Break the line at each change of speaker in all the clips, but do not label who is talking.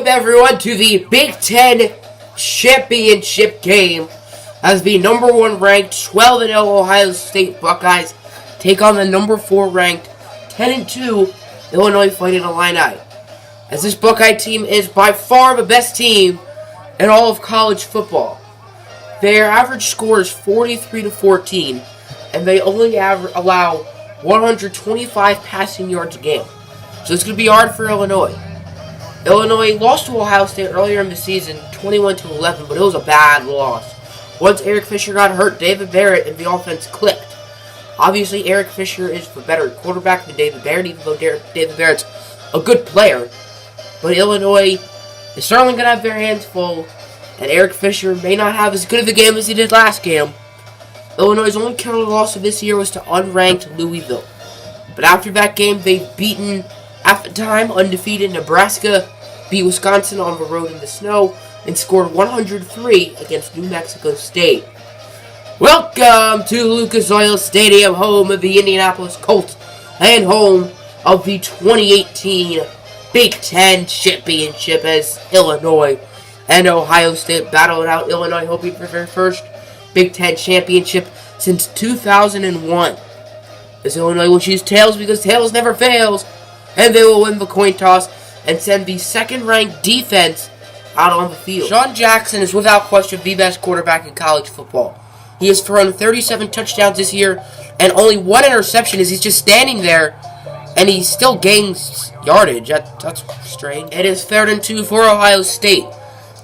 Welcome everyone to the Big Ten Championship game as the number 1 ranked 12-0 Ohio State Buckeyes take on the number 4 ranked 10-2 Illinois Fighting Illini. As this Buckeye team is by far the best team in all of college football. Their average score is 43-14, and they only allow 125 passing yards a game. So it's going to be hard for Illinois. Illinois lost to Ohio State earlier in the season, 21-11, but it was a bad loss. Once Eric Fisher got hurt, David Barrett and the offense clicked. Obviously, Eric Fisher is the better quarterback than David Barrett, even though David Barrett's a good player. But Illinois is certainly going to have their hands full, and Eric Fisher may not have as good of a game as he did last game. Illinois' only counted loss of this year was to unranked Louisville. But after that game, they've beaten, at the time, undefeated Nebraska, beat Wisconsin on the road in the snow, and scored 103 against New Mexico State. Welcome to Lucas Oil Stadium, home of the Indianapolis Colts, and home of the 2018 Big Ten Championship as Illinois and Ohio State battle it out. Illinois hoping for their first Big Ten Championship since 2001. As Illinois will choose tails because tails never fails, and they will win the coin toss and send the second-ranked defense out on the field. Sean Jackson is without question the best quarterback in college football. He has thrown 37 touchdowns this year and only 1 interception as he's just standing there and he still gains yardage. That's strange. It is 3rd and 2 for Ohio State.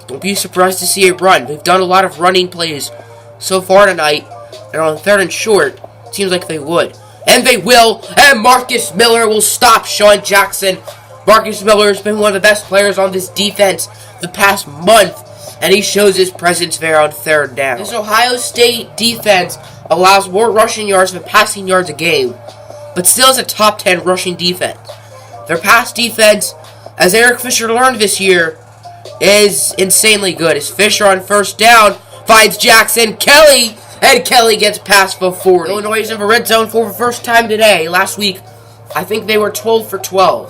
Don't be surprised to see a run. They've done a lot of running plays so far tonight, and on 3rd and short, it seems like they would. And they will, and Marcus Miller will stop Sean Jackson. Marcus Miller has been one of the best players on this defense the past month, and he shows his presence there on 3rd down. This Ohio State defense allows more rushing yards than passing yards a game, but still is a top 10 rushing defense. Their pass defense, as Eric Fisher learned this year, is insanely good. As Fisher on 1st down finds Jackson, Kelly, and Kelly gets past the 40. Illinois is in the red zone for the first time today. Last week, I think they were 12 for 12.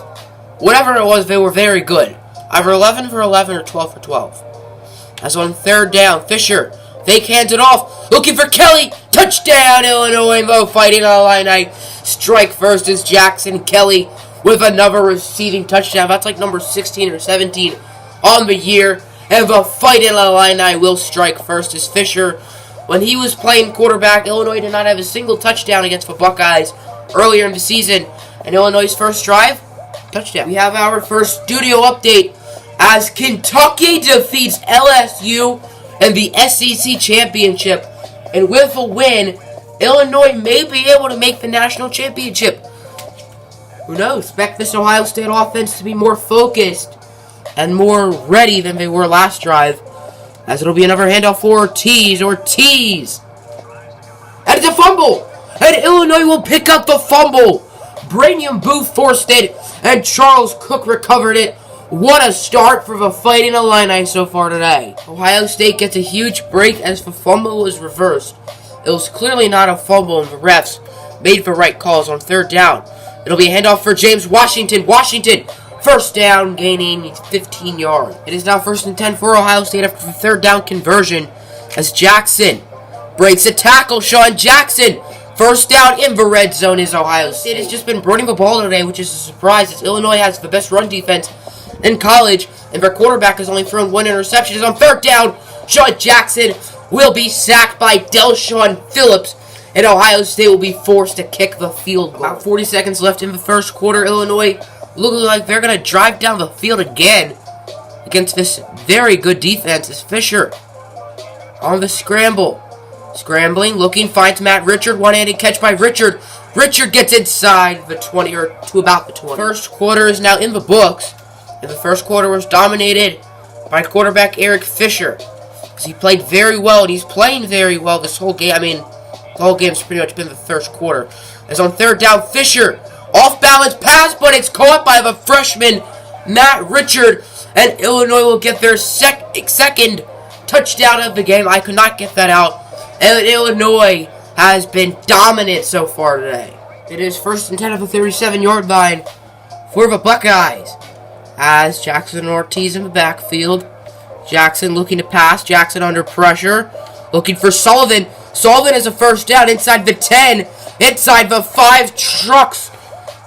Whatever it was, they were very good. Either 11 for 11 or 12 for 12. As on 3rd down, Fisher fake hands it off, looking for Kelly. Touchdown, Illinois. Mo Fighting Illini. Strike first is Jackson. Kelly with another receiving touchdown. That's like number 16 or 17 on the year. And the Fighting Illini will strike first as Fisher. When he was playing quarterback, Illinois did not have a single touchdown against the Buckeyes earlier in the season. And Illinois' first drive, touchdown. We have our first studio update as Kentucky defeats LSU in the SEC Championship. And with a win, Illinois may be able to make the national championship. Who knows? Expect this Ohio State offense to be more focused and more ready than they were last drive. As it'll be another handoff for Ortiz. And it's a fumble! And Illinois will pick up the fumble! Brainium Booth forced it, and Charles Cook recovered it. What a start for the Fighting Illini so far today. Ohio State gets a huge break as the fumble was reversed. It was clearly not a fumble, and the refs made the right calls on 3rd down. It'll be a handoff for James Washington. 1st down, gaining 15 yards. It is now 1st and 10 for Ohio State after the 3rd down conversion as Jackson breaks a tackle. Sean Jackson, 1st down in the red zone is Ohio State. Has just been running the ball today, which is a surprise as Illinois has the best run defense in college, and their quarterback has only thrown 1 interception. It's on 3rd down. Sean Jackson will be sacked by Del'Shawn Phillips, and Ohio State will be forced to kick the field goal. About 40 seconds left in the first quarter. Illinois looking like they're going to drive down the field again against this very good defense as Fisher on the scramble. Scrambling, looking, finds Matt Richard. One-handed catch by Richard. Richard gets inside the 20 or to about the 20. First quarter is now in the books. And the first quarter was dominated by quarterback Eric Fisher. Because he played very well, and he's playing very well this whole game. I mean, the whole game's pretty much been the first quarter. As on 3rd down, Fisher, off-balance pass, but it's caught by the freshman, Matt Richard. And Illinois will get their second touchdown of the game. I could not get that out. And Illinois has been dominant so far today. It is 1st and 10 of the 37-yard line for the Buckeyes. As Jackson and Ortiz in the backfield. Jackson looking to pass. Jackson under pressure. Looking for Sullivan. Sullivan is a first down inside the 10. Inside the 5 trucks.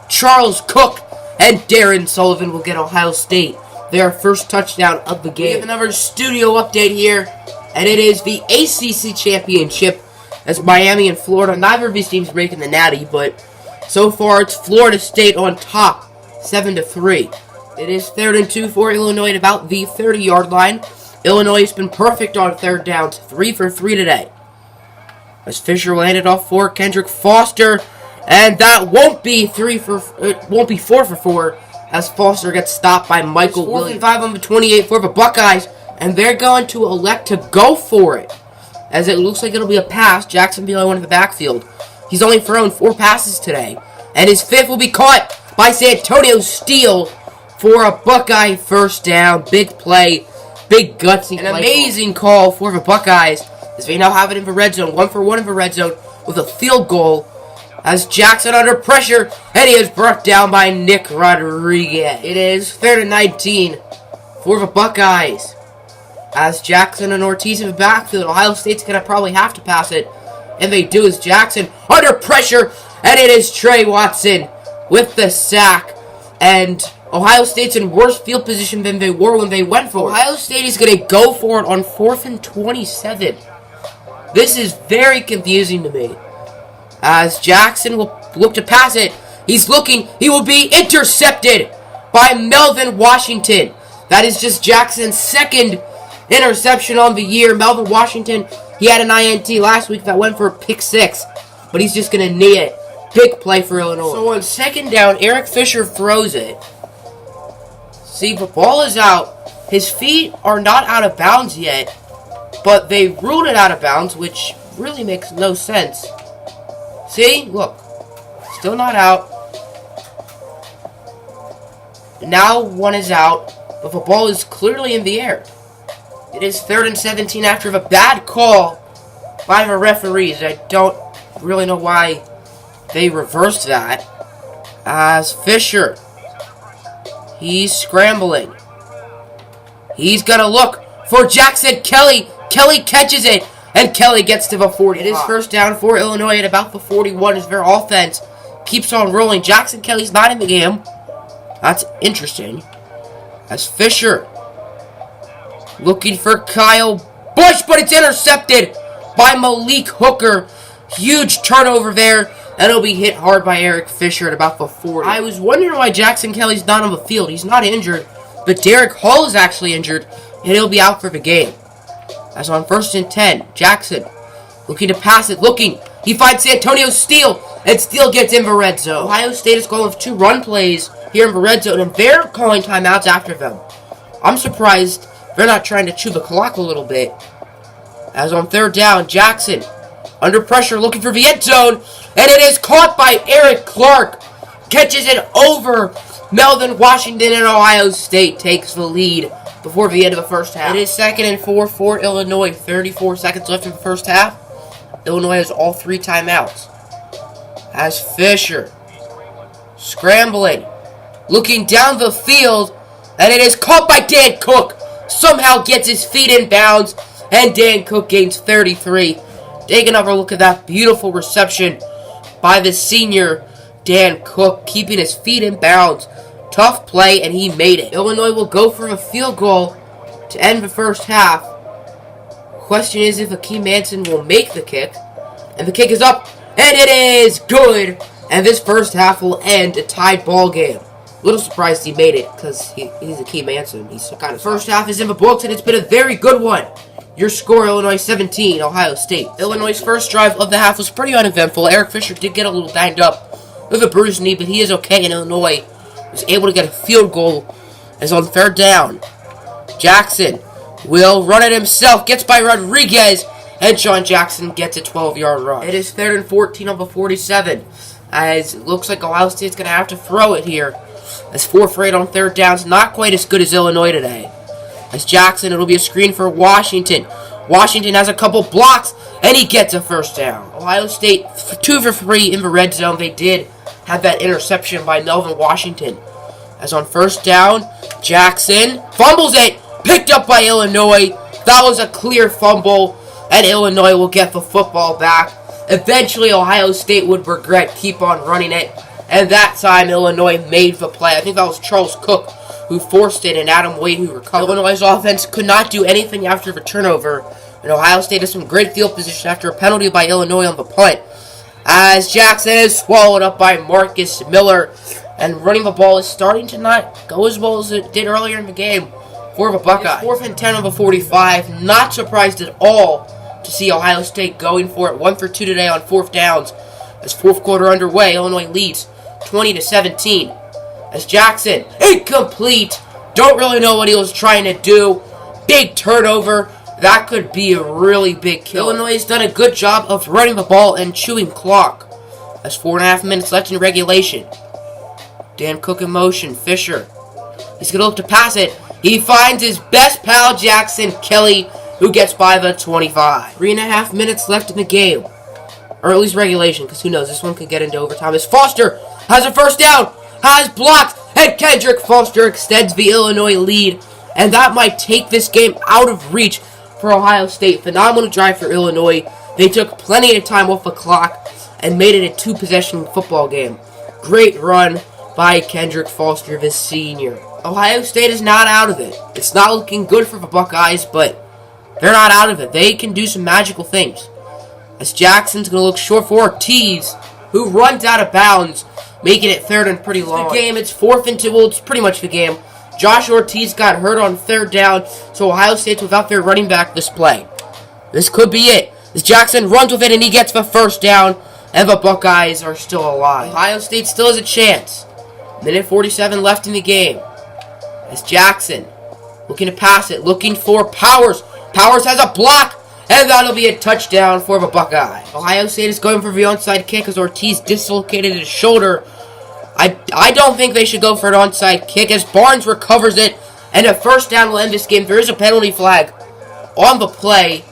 Charles Cook and Darren Sullivan will get Ohio State their first touchdown of the game. We have another studio update here. And it is the ACC Championship. As Miami and Florida. Neither of these teams breaking the natty. But so far it's Florida State on top. 7-3. It is 3rd and 2 for Illinois at about the 30-yard line. Illinois has been perfect on third downs. 3 for 3 today. As Fisher will hand it off for Kendrick Foster. And that won't be 4 for 4. As Foster gets stopped by Michael Williams. 5 on the 28 for the Buckeyes. And they're going to elect to go for it. As it looks like it'll be a pass. Jackson Beal in the backfield. He's only thrown 4 passes today. And his 5th will be caught by Santonio Steele for a Buckeye first down. Big play. Big gutsy play. An amazing call for the Buckeyes as they now have it in the red zone. 1 for 1 in the red zone with a field goal. As Jackson under pressure. And he is brought down by Nick Rodriguez. It is 3rd and 19 for the Buckeyes. As Jackson and Ortiz in the backfield. Ohio State's going to probably have to pass it. And they do as Jackson under pressure. And it is Trey Watson with the sack. And Ohio State's in worse field position than they were when they went for it. Ohio State is going to go for it on 4th and 27. This is very confusing to me. As Jackson will look to pass it. He's looking. He will be intercepted by Melvin Washington. That is just Jackson's 2nd interception on the year. Melvin Washington, he had an INT last week that went for a pick 6. But he's just going to knee it. Big play for Illinois. So on 2nd down, Eric Fisher throws it. See, the ball is out. His feet are not out of bounds yet. But they ruled it out of bounds, which really makes no sense. See? Look. Still not out. Now one is out. But the ball is clearly in the air. It is 3rd and 17 after the bad call by the referees. I don't really know why they reversed that. As Fisher. He's scrambling. He's going to look for Jackson Kelly. Kelly catches it. And Kelly gets to the 40. It is first down for Illinois at about the 41 as their offense keeps on rolling. Jackson Kelly's not in the game. That's interesting. As Fisher looking for Kyle Busch, but it's intercepted by Malik Hooker. Huge turnover there. And it'll be hit hard by Eric Fisher at about the 40. I was wondering why Jackson Kelly's not on the field. He's not injured. But Derek Hall is actually injured. And he'll be out for the game. As on 1st and 10. Jackson looking to pass it. Looking. He finds Santonio Steele. And Steele gets in the red zone. Ohio State is going with 2 run plays here in the red zone. And they're calling timeouts after them. I'm surprised they're not trying to chew the clock a little bit. As on 3rd down. Jackson under pressure looking for the end zone. And it is caught by Eric Clark. Catches it over Melvin Washington, and Ohio State takes the lead before the end of the first half. It is 2nd and 4 for Illinois. 34 seconds left in the first half. Illinois has all 3 timeouts. As Fisher scrambling, looking down the field, and it is caught by Dan Cook. Somehow gets his feet in bounds, and Dan Cook gains 33. Take another look at that beautiful reception by the senior Dan Cook, keeping his feet in bounds. Tough play, and he made it. Illinois will go for a field goal to end the first half. Question is if Akeem Manson will make the kick. And the kick is up, and it is good. And this first half will end a tied ball game. A little surprised he made it, because he's Akeem Manson. He's kind of first half is in the books, and it's been a very good one. Your score, Illinois 17, Ohio State. Illinois' first drive of the half was pretty uneventful. Eric Fisher did get a little banged up with a bruised knee, but he is okay, and Illinois was able to get a field goal as on 3rd down. Jackson will run it himself, gets by Rodriguez, and Sean Jackson gets a 12-yard run. It is 3rd and 14 on the 47, as it looks like Ohio State's going to have to throw it here. As 4 for 8 on 3rd downs, not quite as good as Illinois today. As Jackson, it'll be a screen for Washington. Washington has a couple blocks, and he gets a first down. Ohio State, 2 for 3 in the red zone. They did have that interception by Melvin Washington. As on first down, Jackson fumbles it. Picked up by Illinois. That was a clear fumble. And Illinois will get the football back. Eventually, Ohio State would regret keep on running it. And that time, Illinois made the play. I think that was Charles Cook who forced it and Adam Wade who recovered. Illinois' offense could not do anything after the turnover. And Ohio State has some great field position after a penalty by Illinois on the punt. As Jackson is swallowed up by Marcus Miller. And running the ball is starting to not go as well as it did earlier in the game for the Buckeyes. 4th and 10 on the 45. Not surprised at all to see Ohio State going for it. 1 for 2 today on 4th downs. As 4th quarter underway, Illinois leads 20-17. As Jackson, incomplete. Don't really know what he was trying to do. Big turnover. That could be a really big kill. Illinois has done a good job of running the ball and chewing clock. As 4.5 minutes left in regulation. Dan Cook in motion. Fisher. He's going to look to pass it. He finds his best pal, Jackson Kelly, who gets by the 25. 3.5 minutes left in the game. Or at least regulation, because who knows, this one could get into overtime. As Foster has a first down, has blocked, and Kendrick Foster extends the Illinois lead. And that might take this game out of reach for Ohio State. Phenomenal drive for Illinois. They took plenty of time off the clock and made it a 2-possession football game. Great run by Kendrick Foster, the senior. Ohio State is not out of it. It's not looking good for the Buckeyes, but they're not out of it. They can do some magical things. As Jackson's going to look short for Ortiz, who runs out of bounds, making it 3rd and pretty long. The game, it's 4th and 2. Well, it's pretty much the game. Josh Ortiz got hurt on 3rd down, so Ohio State's without their running back this play. This could be it. As Jackson runs with it and he gets the first down, and the Buckeyes are still alive. Ohio State still has a chance. Minute 47 left in the game. As Jackson looking to pass it, looking for Powers. Powers has a block, and that'll be a touchdown for the Buckeyes. Ohio State is going for the onside kick as Ortiz dislocated his shoulder. I don't think they should go for an onside kick as Barnes recovers it, and a first down will end this game. There is a penalty flag on the play,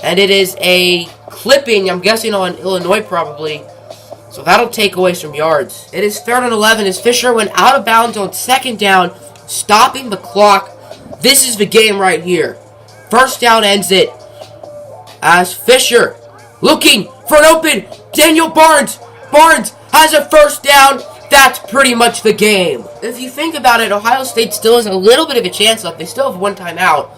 and it is a clipping, I'm guessing on Illinois probably. So that'll take away some yards. It is 3rd and 11 as Fisher went out of bounds on 2nd down, stopping the clock. This is the game right here. First down ends it. As Fisher looking for an open Daniel Barnes. Barnes has a first down. That's pretty much the game. If you think about it, Ohio State still has a little bit of a chance left. They still have one timeout.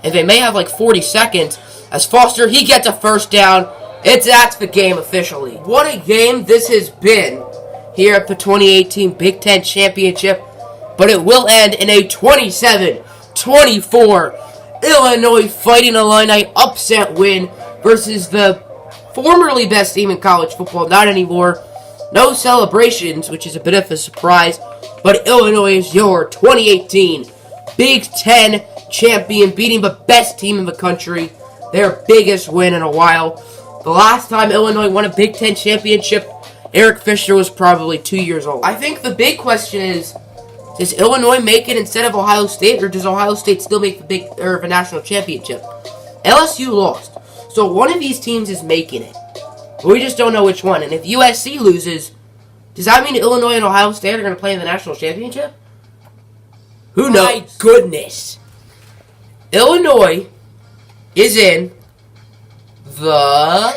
And they may have like 40 seconds. As Foster, he gets a first down. That's the game officially. What a game this has been here at the 2018 Big Ten Championship. But it will end in a 27-24 Illinois Fighting Illini upset win versus the formerly best team in college football. Not anymore. No celebrations, which is a bit of a surprise. But Illinois is your 2018 Big Ten champion, beating the best team in the country. Their biggest win in a while. The last time Illinois won a Big Ten championship, Eric Fisher was probably 2 years old. I think the big question is, does Illinois make it instead of Ohio State, or does Ohio State still make the national championship? LSU lost, so one of these teams is making it. But we just don't know which one. And if USC loses, does that mean Illinois and Ohio State are going to play in the national championship? Who knows? My goodness. Illinois is in the